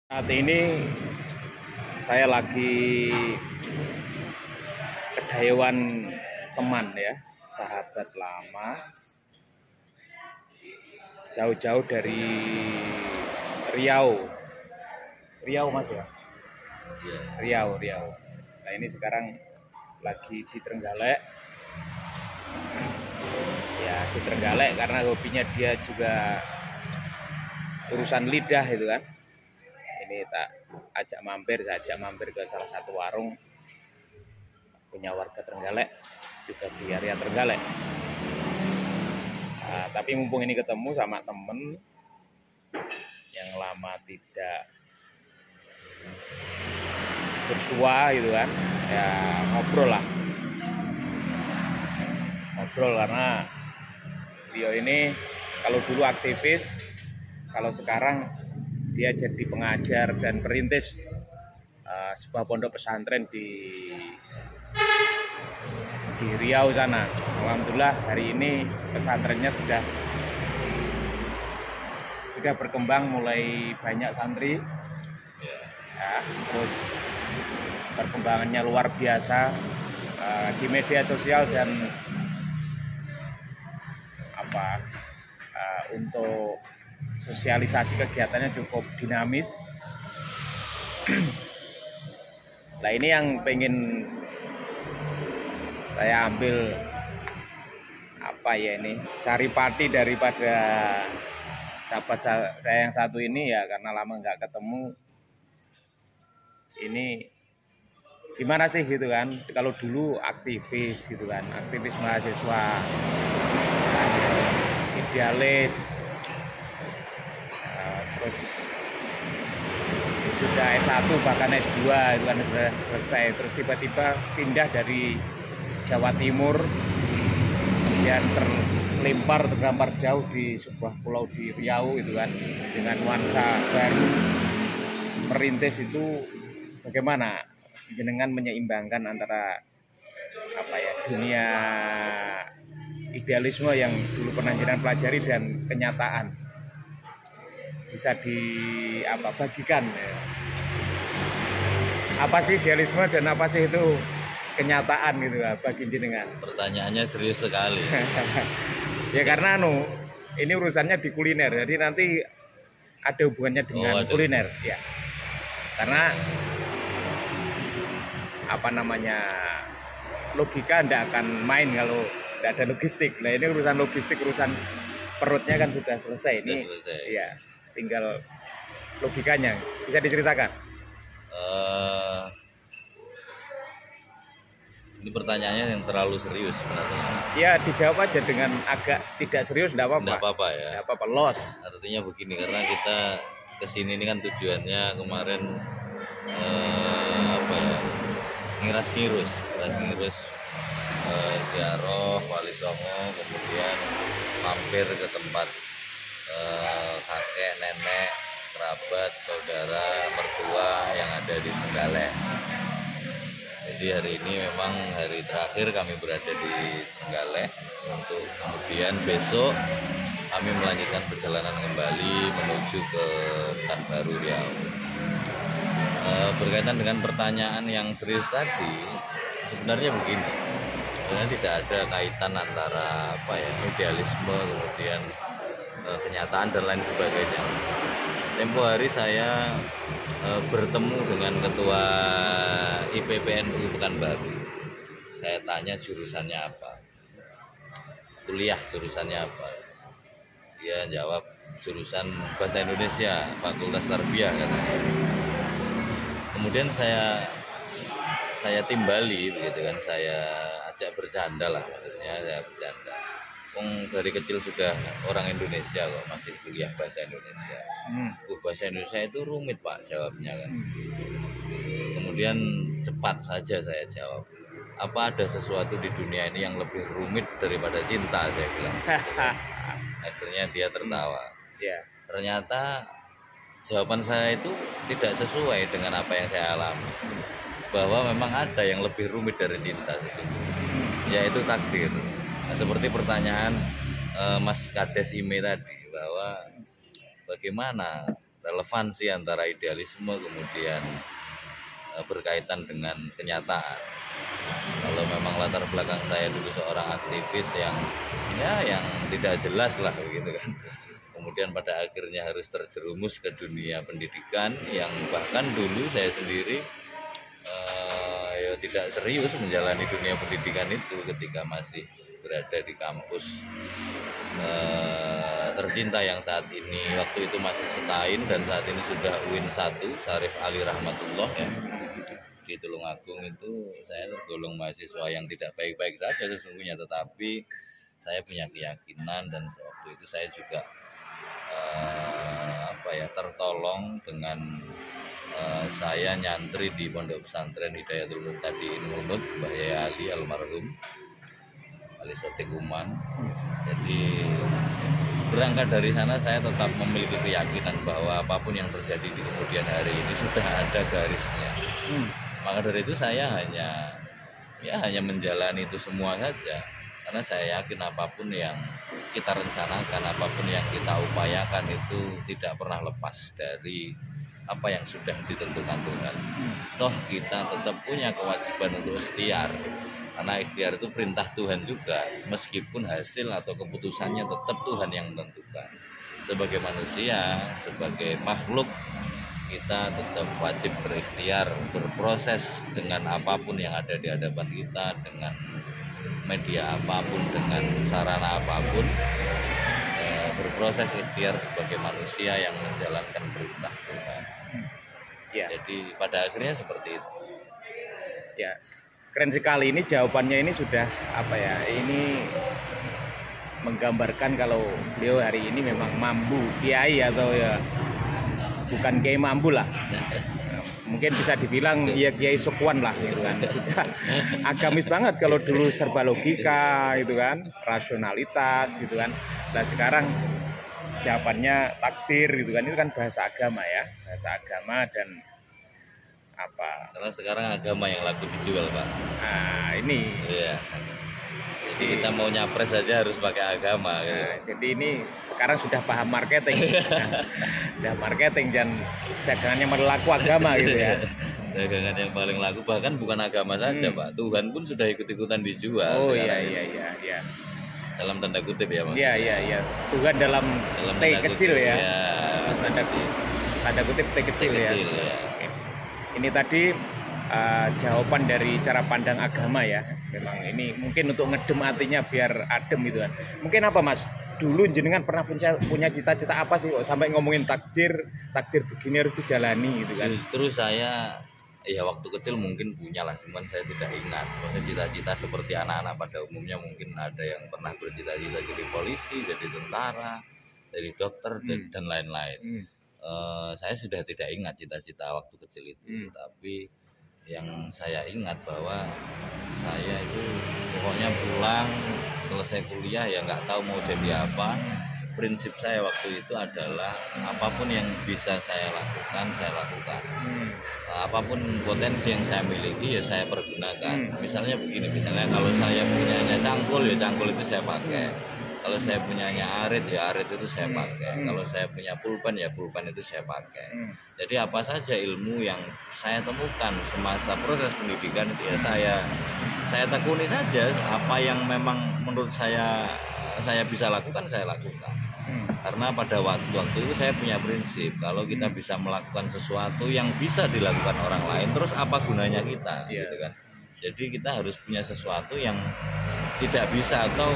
Saat ini saya lagi kedayawan teman ya, sahabat lama, jauh-jauh dari Riau. Riau Mas ya? Riau. Nah ini sekarang lagi di Trenggalek. Ya di Trenggalek karena hobinya dia juga urusan lidah itu kan. Ini saya ajak mampir ke salah satu warung punya warga Trenggalek, juga di area Trenggalek. Nah, tapi mumpung ini ketemu sama temen yang lama tidak bersua gitu kan, ya ngobrol karena beliau ini kalau dulu aktivis, kalau sekarang dia jadi pengajar dan perintis sebuah pondok pesantren di Riau sana. Alhamdulillah hari ini pesantrennya sudah berkembang, mulai banyak santri ya, terus perkembangannya luar biasa di media sosial dan untuk sosialisasi kegiatannya cukup dinamis. Nah ini yang pengen saya ambil saripati daripada sahabat saya yang satu ini ya, karena lama nggak ketemu. Ini gimana sih gitu kan, kalau dulu aktivis gitu kan, aktivis mahasiswa, idealis, terus sudah S1 bahkan S2 itu kan sudah selesai, terus tiba-tiba pindah dari Jawa Timur, kemudian terdampar jauh di sebuah pulau di Riau itu kan, dengan nuansa baru. Merintis itu bagaimana jenengan menyeimbangkan antara dunia idealisme yang dulu pernah jenengan pelajari dan kenyataan, bisa bagikan ya. Apa sih idealisme dan apa sih itu kenyataan gitu bagi jenengan? Pertanyaannya serius sekali. Ya karena ini urusannya di kuliner, jadi nanti ada hubungannya dengan kuliner ya. Karena logika tidak akan main kalau tidak ada logistik. Nah ini urusan logistik, urusan perutnya kan sudah selesai. Ini ya tinggal logikanya. Bisa diceritakan? Ini pertanyaannya yang terlalu serius sebenarnya. Ya dijawab aja dengan agak tidak serius, tidak apa-apa. Tidak apa-apa ya. Tidak apa-apa, los. Artinya begini, karena kita kesini ini kan tujuannya kemarin ngiras-ngirus ziarah Wali Songo, kemudian mampir ke tempat kakek, nenek, kerabat, saudara, mertua yang ada di Trenggalek. Jadi hari ini memang hari terakhir kami berada di Trenggalek, untuk kemudian besok kami melanjutkan perjalanan kembali menuju ke Pekanbaru Riau. Berkaitan dengan pertanyaan yang serius tadi, sebenarnya begini, sebenarnya tidak ada kaitan antara idealisme kemudian kenyataan dan lain sebagainya. Tempo hari saya bertemu dengan ketua IPPNU Pekanbaru. Saya tanya jurusannya apa, kuliah jurusannya apa. Dia jawab jurusan Bahasa Indonesia, Fakultas Tarbiyah katanya. Kemudian saya timbali begitu kan, saya ajak bercanda lah, maksudnya saya bercanda. Dari kecil sudah orang Indonesia kok, masih kuliah bahasa Indonesia. Bahasa Indonesia itu rumit Pak, jawabnya kan. Kemudian cepat saja saya jawab, apa ada sesuatu di dunia ini yang lebih rumit daripada cinta, saya bilang. Akhirnya dia tertawa. Ternyata jawaban saya itu tidak sesuai dengan apa yang saya alami, bahwa memang ada yang lebih rumit dari cinta sesungguhnya, yaitu takdir. Nah, seperti pertanyaan Mas Kades Ime tadi, bahwa bagaimana relevansi antara idealisme kemudian berkaitan dengan kenyataan. Kalau memang latar belakang saya dulu seorang aktivis yang tidak jelas lah begitu kan. Kemudian pada akhirnya harus terjerumus ke dunia pendidikan yang bahkan dulu saya sendiri tidak serius menjalani dunia pendidikan itu ketika masih berada di kampus tercinta yang saat ini, waktu itu masih Setain dan saat ini sudah UIN 1 Syarif Ali Rahmatullah ya. Di Tulungagung itu saya tergolong mahasiswa yang tidak baik-baik saja sesungguhnya, tetapi saya punya keyakinan dan waktu itu saya juga tertolong dengan saya nyantri di Pondok Pesantren Hidayatul Muqtadiin Ngunut Mbah Yaya Ali almarhum Ali Sotik Uman. Jadi berangkat dari sana saya tetap memiliki keyakinan bahwa apapun yang terjadi di kemudian hari ini sudah ada garisnya. Maka dari itu saya hanya menjalani itu semua saja, karena saya yakin apapun yang kita rencanakan, apapun yang kita upayakan itu tidak pernah lepas dari apa yang sudah ditentukan Tuhan. Toh kita tetap punya kewajiban untuk ikhtiar, karena ikhtiar itu perintah Tuhan juga, meskipun hasil atau keputusannya tetap Tuhan yang menentukan. Sebagai manusia, sebagai makhluk, kita tetap wajib berikhtiar, berproses dengan apapun yang ada di hadapan kita, dengan media apapun, dengan sarana apapun, berproses ikhtiar sebagai manusia yang menjalankan perintah Tuhan. Ya. Jadi pada akhirnya seperti itu. Ya, keren sekali ini jawabannya. Ini sudah ini menggambarkan kalau beliau hari ini memang mampu kiai atau ya bukan kiai mampu lah. Mungkin bisa dibilang ya kiai Sukwan lah gitu kan. Sudah agamis banget kalau dulu serba logika gitu kan, rasionalitas gitu kan. Nah sekarang jawabannya takdir gitu kan, itu kan bahasa agama ya, bahasa agama dan karena sekarang agama yang laku dijual Pak. Nah ini iya. Jadi kita mau nyapres saja harus pakai agama gitu. Jadi ini sekarang sudah paham marketing. Sudah marketing dan dagangannya berlaku agama gitu ya. Dagangan yang paling laku bahkan bukan agama saja Pak, Tuhan pun sudah ikut-ikutan dijual. Oh iya. Dalam tanda kutip ya Mas. Iya. Tuhan dalam T kecil kutip, ya. Tanda kutip T kecil ya. Ini tadi jawaban dari cara pandang agama ya. Memang ini mungkin untuk ngedem hatinya biar adem gitu kan. Mungkin apa Mas? Dulu jenengan pernah punya cita-cita apa sih kok sampai ngomongin takdir begini harus dijalani gitu kan. Justru saya waktu kecil mungkin punya lah, cuman saya tidak ingat. Maksudnya cita-cita seperti anak-anak pada umumnya, mungkin ada yang pernah bercita-cita jadi polisi, jadi tentara, jadi dokter dan lain-lain. Saya sudah tidak ingat cita-cita waktu kecil itu, tapi yang saya ingat bahwa saya itu pokoknya pulang selesai kuliah ya nggak tahu mau jadi apa. Prinsip saya waktu itu adalah apapun yang bisa saya lakukan, saya lakukan. Apapun potensi yang saya miliki ya saya pergunakan. Misalnya begini, kalau saya punyanya cangkul ya cangkul itu saya pakai. Kalau saya punyanya arit ya arit itu saya pakai. Kalau saya punya pulpen ya pulpen itu saya pakai. Jadi apa saja ilmu yang saya temukan semasa proses pendidikan itu ya saya tekuni saja. Apa yang memang menurut saya bisa lakukan saya lakukan. Karena pada waktu itu saya punya prinsip, kalau kita bisa melakukan sesuatu yang bisa dilakukan orang lain, terus apa gunanya kita, gitu kan? Jadi kita harus punya sesuatu yang tidak bisa atau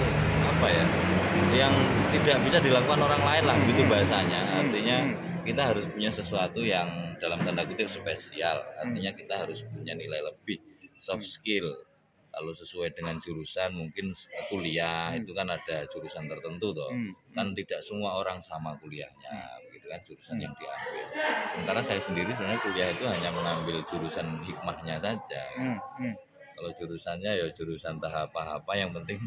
yang tidak bisa dilakukan orang lain lah, gitu bahasanya. Artinya kita harus punya sesuatu yang dalam tanda kutip spesial. Artinya kita harus punya nilai lebih, soft skill. Kalau sesuai dengan jurusan mungkin kuliah itu kan ada jurusan tertentu toh. Kan tidak semua orang sama kuliahnya, begitu kan jurusan yang diambil. Sementara saya sendiri sebenarnya kuliah itu hanya mengambil jurusan hikmahnya saja. Kalau jurusannya ya jurusan tahap apa yang penting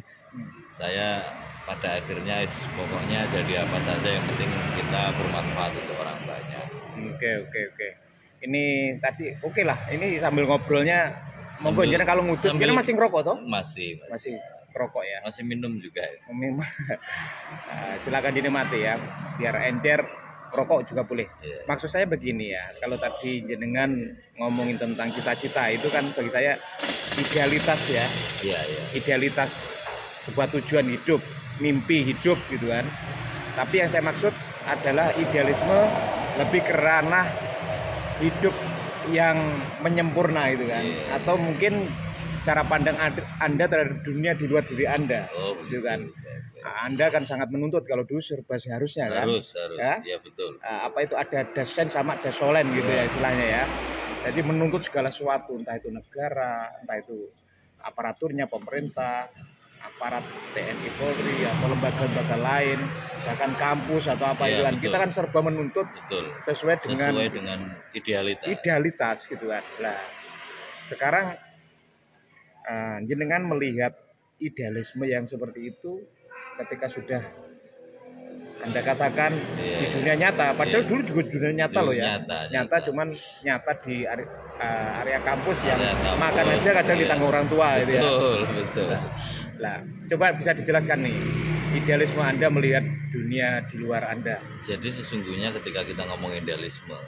saya pada akhirnya pokoknya jadi apa saja yang penting kita bermanfaat untuk orang banyak. Oke. Ini tadi oke lah. Ini sambil ngobrolnya monggo jenengan kalau ngudut jenengan masih ngerokok toh? Masih rokok ya. Masih minum juga. Silakan dinikmati ya. Biar encer rokok juga boleh. Iya. Maksud saya begini ya, kalau tadi jenengan ngomongin tentang cita-cita itu kan bagi saya idealitas ya, Iya, iya. idealitas sebuah tujuan hidup, mimpi hidup gitu kan. Tapi yang saya maksud adalah idealisme lebih ke ranah hidup yang menyempurna gitu kan. Iya. Atau mungkin cara pandang Anda terhadap dunia di luar diri Anda Oh, gitu begitu. kan. Oke. Anda kan sangat menuntut kalau dulu serba seharusnya kan. Harus. Ya? Iya, betul. Apa itu ada dasen sama dasolen gitu ya istilahnya ya. Jadi menuntut segala sesuatu, entah itu negara, entah itu aparaturnya pemerintah, aparat TNI Polri atau lembaga-lembaga lain, bahkan kampus atau apa Iya, itu kan. betul. Kita kan serba menuntut Betul. sesuai dengan Idealitas. idealitas gitu kan. Nah, sekarang jenengan melihat idealisme yang seperti itu ketika sudah Anda katakan Iya, di dunia nyata, padahal iya. dulu juga dunia nyata loh ya. Nyata. Cuman nyata di area kampus yang Area kampus, makan aja kadang iya. ditanggung orang tua gitu ya. Betul. Nah, coba bisa dijelaskan nih idealisme Anda melihat dunia di luar Anda. Jadi sesungguhnya ketika kita ngomong idealisme,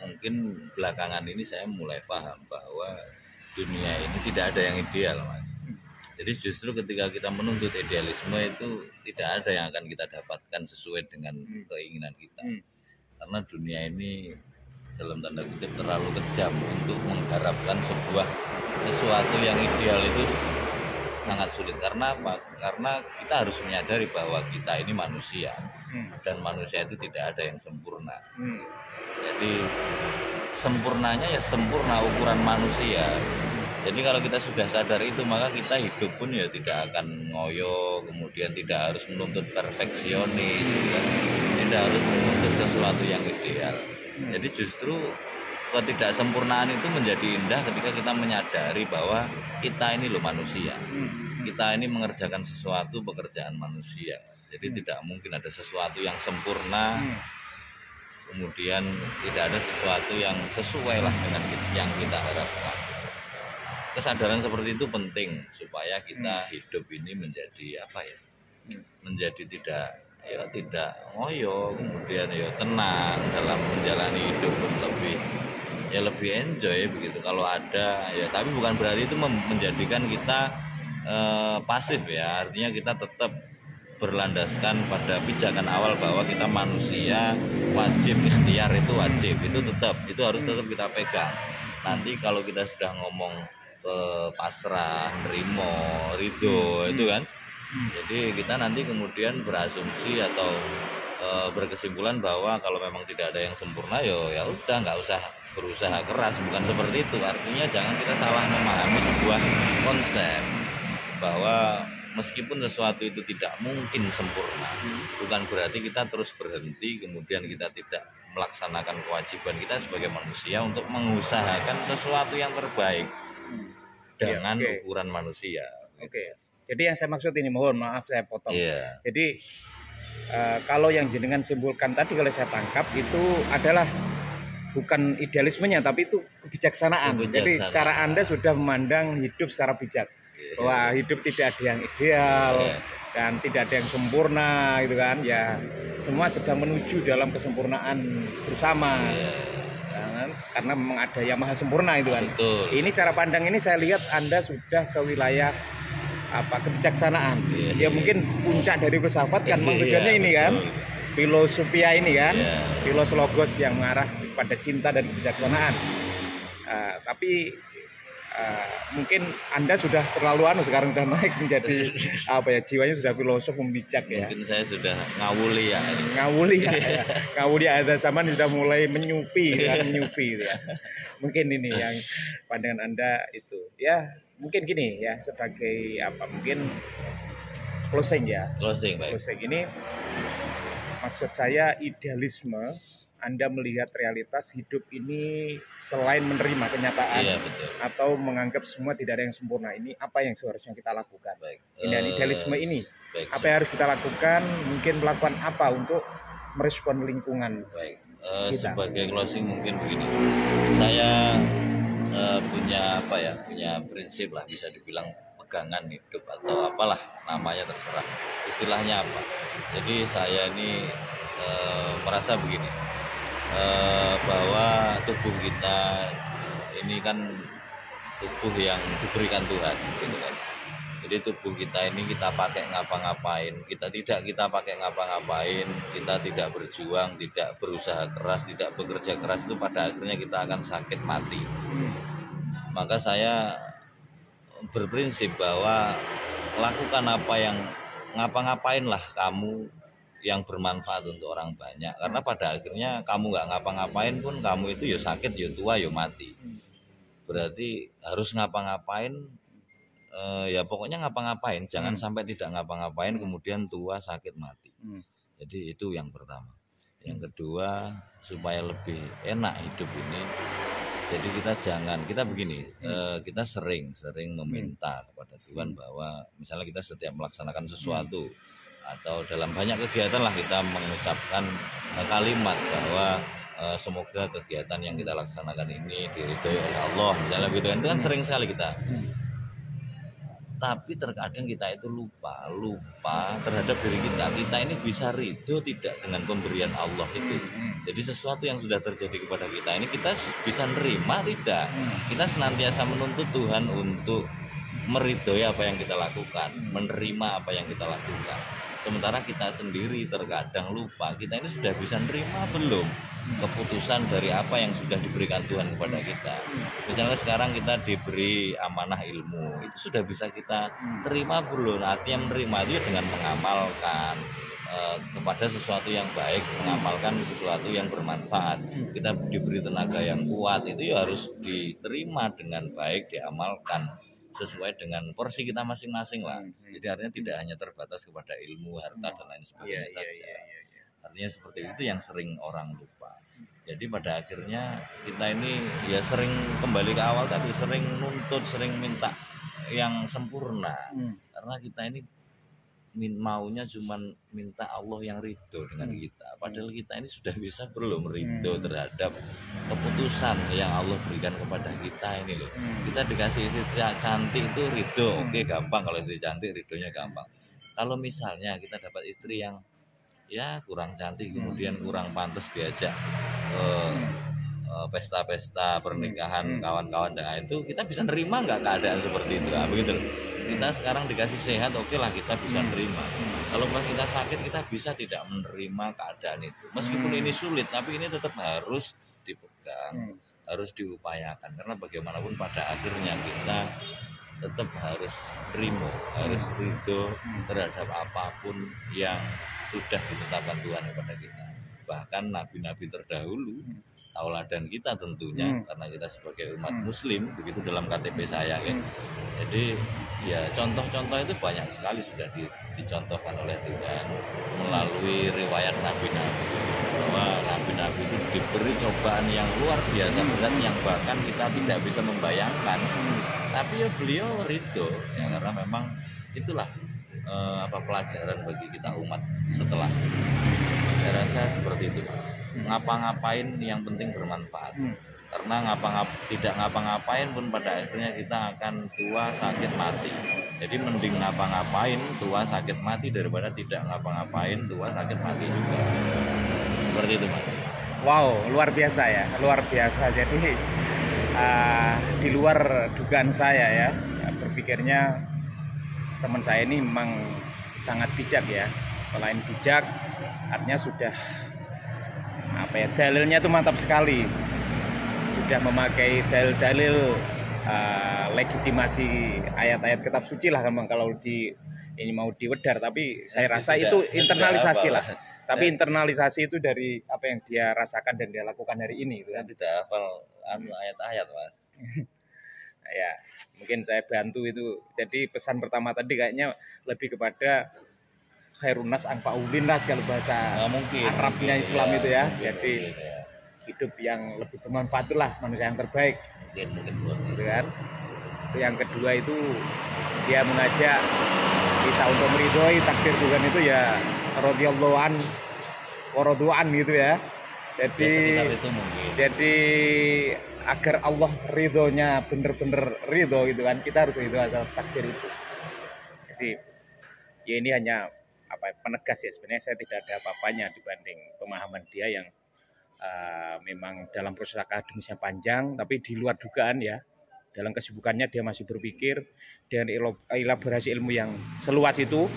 mungkin belakangan ini saya mulai paham bahwa dunia ini tidak ada yang ideal, Mas. Jadi justru ketika kita menuntut idealisme itu tidak ada yang akan kita dapatkan sesuai dengan keinginan kita. Karena dunia ini dalam tanda kutip terlalu kejam untuk mengharapkan sesuatu yang ideal itu sangat sulit. Karena apa? Karena kita harus menyadari bahwa kita ini manusia dan manusia itu tidak ada yang sempurna. Jadi sempurnanya ya sempurna ukuran manusia. Jadi kalau kita sudah sadar itu, maka kita hidup pun ya tidak akan ngoyo, kemudian tidak harus menuntut perfeksionis, tidak harus menuntut sesuatu yang ideal. Jadi justru ketidaksempurnaan itu menjadi indah ketika kita menyadari bahwa kita ini loh manusia. Kita ini mengerjakan sesuatu pekerjaan manusia. Jadi tidak mungkin ada sesuatu yang sempurna, kemudian tidak ada sesuatu yang sesuai lah dengan yang kita harapkan. Kesadaran seperti itu penting supaya kita hidup ini menjadi apa ya? Menjadi tidak ngoyo, kemudian ya tenang dalam menjalani hidup, lebih enjoy begitu kalau ada ya. Tapi bukan berarti itu menjadikan kita pasif ya. Artinya kita tetap berlandaskan pada pijakan awal bahwa kita manusia, wajib ikhtiar itu wajib, itu harus tetap kita pegang. Nanti kalau kita sudah ngomong ke pasrah, nerimo, ridho itu kan, jadi kita nanti kemudian berasumsi atau berkesimpulan bahwa kalau memang tidak ada yang sempurna ya udah nggak usah berusaha keras, bukan seperti itu. Artinya jangan kita salah memahami sebuah konsep bahwa meskipun sesuatu itu tidak mungkin sempurna, bukan berarti kita terus berhenti kemudian kita tidak melaksanakan kewajiban kita sebagai manusia untuk mengusahakan sesuatu yang terbaik dengan ukuran manusia. Oke. Jadi yang saya maksud ini, mohon maaf saya potong. Iya. Jadi kalau yang jenengan simpulkan tadi kalau saya tangkap itu adalah bukan idealismenya tapi itu kebijaksanaan. Jadi cara Anda sudah memandang hidup secara bijak. Bahwa hidup tidak ada yang ideal dan tidak ada yang sempurna gitu kan. Ya, semua sedang menuju dalam kesempurnaan bersama. Karena memang ada yang maha sempurna itu kan. Betul. Ini cara pandang ini saya lihat Anda sudah ke wilayah kebijaksanaan. Ya mungkin puncak dari filsafat kan tujuannya ini kan. Filosofia ini kan. Filoslogos yang mengarah pada cinta dan kebijaksanaan. Tapi mungkin Anda sudah terlalu sekarang sudah naik menjadi jiwanya sudah filosof membijak ya. Mungkin saya sudah ngawuli ya. Ngawuli ada zaman sudah mulai menyupi ya. Mungkin ini yang pandangan Anda itu. Ya, mungkin gini ya sebagai mungkin closing ya. Closing, baik. Closing ini maksud saya idealisme. Anda melihat realitas hidup ini selain menerima kenyataan atau menganggap semua tidak ada yang sempurna, ini apa yang seharusnya kita lakukan? Dan idealisme ini apa yang harus kita lakukan? Mungkin melakukan apa untuk merespon lingkungan? Sebagai closing mungkin begini, saya punya prinsip lah, bisa dibilang pegangan hidup atau apalah namanya, terserah istilahnya apa. Jadi saya ini merasa begini. bahwa tubuh kita ini kan tubuh yang diberikan Tuhan gitu kan. Jadi tubuh kita ini kita pakai ngapa-ngapain, kita pakai ngapa-ngapain, kita tidak berjuang, tidak berusaha keras, tidak bekerja keras, itu pada akhirnya kita akan sakit mati. Maka saya berprinsip bahwa lakukan apa yang ngapa-ngapainlah kamu yang bermanfaat untuk orang banyak, karena pada akhirnya kamu nggak ngapa-ngapain pun kamu itu ya sakit, ya tua, ya mati. Berarti harus ngapa-ngapain, ya pokoknya ngapa-ngapain, jangan sampai tidak ngapa-ngapain kemudian tua, sakit, mati. Jadi itu yang pertama. Yang kedua, supaya lebih enak hidup ini, jadi kita begini, kita sering meminta kepada Tuhan bahwa misalnya kita setiap melaksanakan sesuatu atau dalam banyak kegiatan lah kita mengucapkan kalimat bahwa semoga kegiatan yang kita laksanakan ini diridhoi oleh Allah, misalnya gitu kan, itu kan sering sekali kita. Tapi terkadang kita itu lupa terhadap diri kita ini bisa ridho tidak dengan pemberian Allah itu. Jadi sesuatu yang sudah terjadi kepada kita ini kita bisa nerima tidak. Kita senantiasa menuntut Tuhan untuk meridhoi apa yang kita lakukan, menerima apa yang kita lakukan. Sementara kita sendiri terkadang lupa, kita ini sudah bisa nerima belum keputusan dari apa yang sudah diberikan Tuhan kepada kita. Misalnya sekarang kita diberi amanah ilmu, itu sudah bisa kita terima belum? Artinya menerima itu dengan mengamalkan kepada sesuatu yang baik, mengamalkan sesuatu yang bermanfaat. Kita diberi tenaga yang kuat, itu ya harus diterima dengan baik, diamalkan sesuai dengan porsi kita masing-masing lah. Jadi artinya tidak hanya terbatas kepada ilmu, harta dan lain sebagainya saja. Artinya seperti itu yang sering orang lupa. Jadi pada akhirnya kita ini ya sering kembali ke awal tadi, sering nuntut, sering minta yang sempurna. Karena kita ini maunya cuma minta Allah yang ridho dengan kita. Padahal kita ini sudah bisa belum ridho terhadap keputusan yang Allah berikan kepada kita ini loh. Kita dikasih istri cantik itu ridho, oke gampang, kalau istri cantik ridhonya gampang. Kalau misalnya kita dapat istri yang ya kurang cantik, kemudian kurang pantas diajak pesta-pesta pernikahan kawan-kawan, nah itu kita bisa nerima nggak keadaan seperti itu? Nah, begitu. Kita sekarang dikasih sehat, oke lah kita bisa nerima. Kalau pas kita sakit kita bisa tidak menerima keadaan itu. Meskipun ini sulit, tapi ini tetap harus dipegang, harus diupayakan. Karena bagaimanapun pada akhirnya kita tetap harus terima, harus ridho terhadap apapun yang sudah ditetapkan Tuhan kepada kita. Bahkan nabi-nabi terdahulu, tauladan kita tentunya, karena kita sebagai umat muslim, begitu dalam KTP saya kan. Jadi ya contoh-contoh itu banyak sekali sudah dicontohkan oleh Tuhan melalui riwayat nabi-nabi, bahwa nabi-nabi itu diberi cobaan yang luar biasa berat, yang bahkan kita tidak bisa membayangkan. Tapi ya beliau ridho ya, karena memang itulah pelajaran bagi kita umat setelah. Saya rasa seperti itu, Mas. Ngapa-ngapain yang penting bermanfaat. Karena tidak ngapa-ngapain pun pada akhirnya kita akan tua, sakit, mati. Jadi mending ngapa-ngapain tua, sakit, mati daripada tidak ngapa-ngapain tua, sakit, mati juga. Seperti itu, Mas. Wow, luar biasa ya, luar biasa. Jadi di luar dugaan saya ya, berpikirnya teman saya ini memang sangat bijak ya. Selain bijak, artinya sudah dalilnya itu mantap sekali. Sudah memakai dalil-dalil legitimasi ayat-ayat kitab suci lah, memang kalau ini mau diwedar, tapi saya rasa itu internalisasi lah. Tapi internalisasi itu dari apa yang dia rasakan dan dia lakukan hari ini gitu kan. Tidak hafal ayat-ayat, Mas. Ya, mungkin saya bantu itu. Jadi pesan pertama tadi kayaknya lebih kepada khairunas anfa'ulinnas kalau bahasa Arabnya Islam itu ya. Jadi hidup yang lebih bermanfaat itulah manusia yang terbaik. Gitu kan. Yang kedua itu dia mengajak kita untuk meridhoi takdir Tuhan itu ya radhiyallahu an wa radu'an gitu ya. Jadi agar Allah ridhonya bener-bener ridho gitu kan, kita harus ridho atas takdir itu. Jadi ya ini hanya penegas ya, sebenarnya saya tidak ada apa-apanya dibanding pemahaman dia yang memang dalam proses akademisnya panjang, tapi di luar dugaan ya, dalam kesibukannya dia masih berpikir dengan elaborasi ilmu yang seluas itu.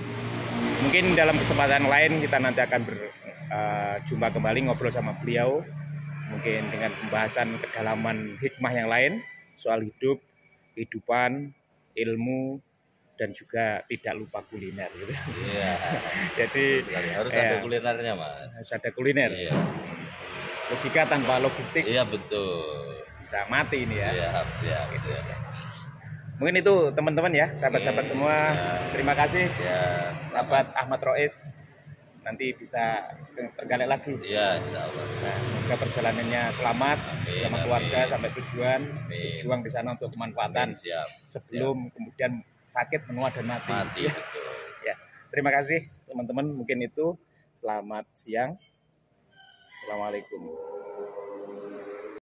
Mungkin dalam kesempatan lain kita nanti akan berjumpa kembali ngobrol sama beliau, mungkin dengan pembahasan kedalaman hikmah yang lain soal hidup, kehidupan, ilmu, dan juga tidak lupa kuliner gitu. Iya. Jadi Harus ada kulinernya, Mas. Harus ada kuliner. Iya. Logika tanpa logistik Iya, betul. bisa mati ini ya. Iya, siap. Gitu. Mungkin itu teman-teman ya, sahabat-sahabat semua. Terima kasih. Ya, sahabat Ahmad Rois. Nanti bisa tergali lagi. Iya, insyaallah. Nah, semoga perjalanannya selamat sama keluarga sampai tujuan. Berjuang di sana untuk kemanfaatan. Siap. Sebelum kemudian sakit, menua dan mati. Mati, betul. Ya. Terima kasih teman-teman. Mungkin itu. Selamat siang. Assalamualaikum.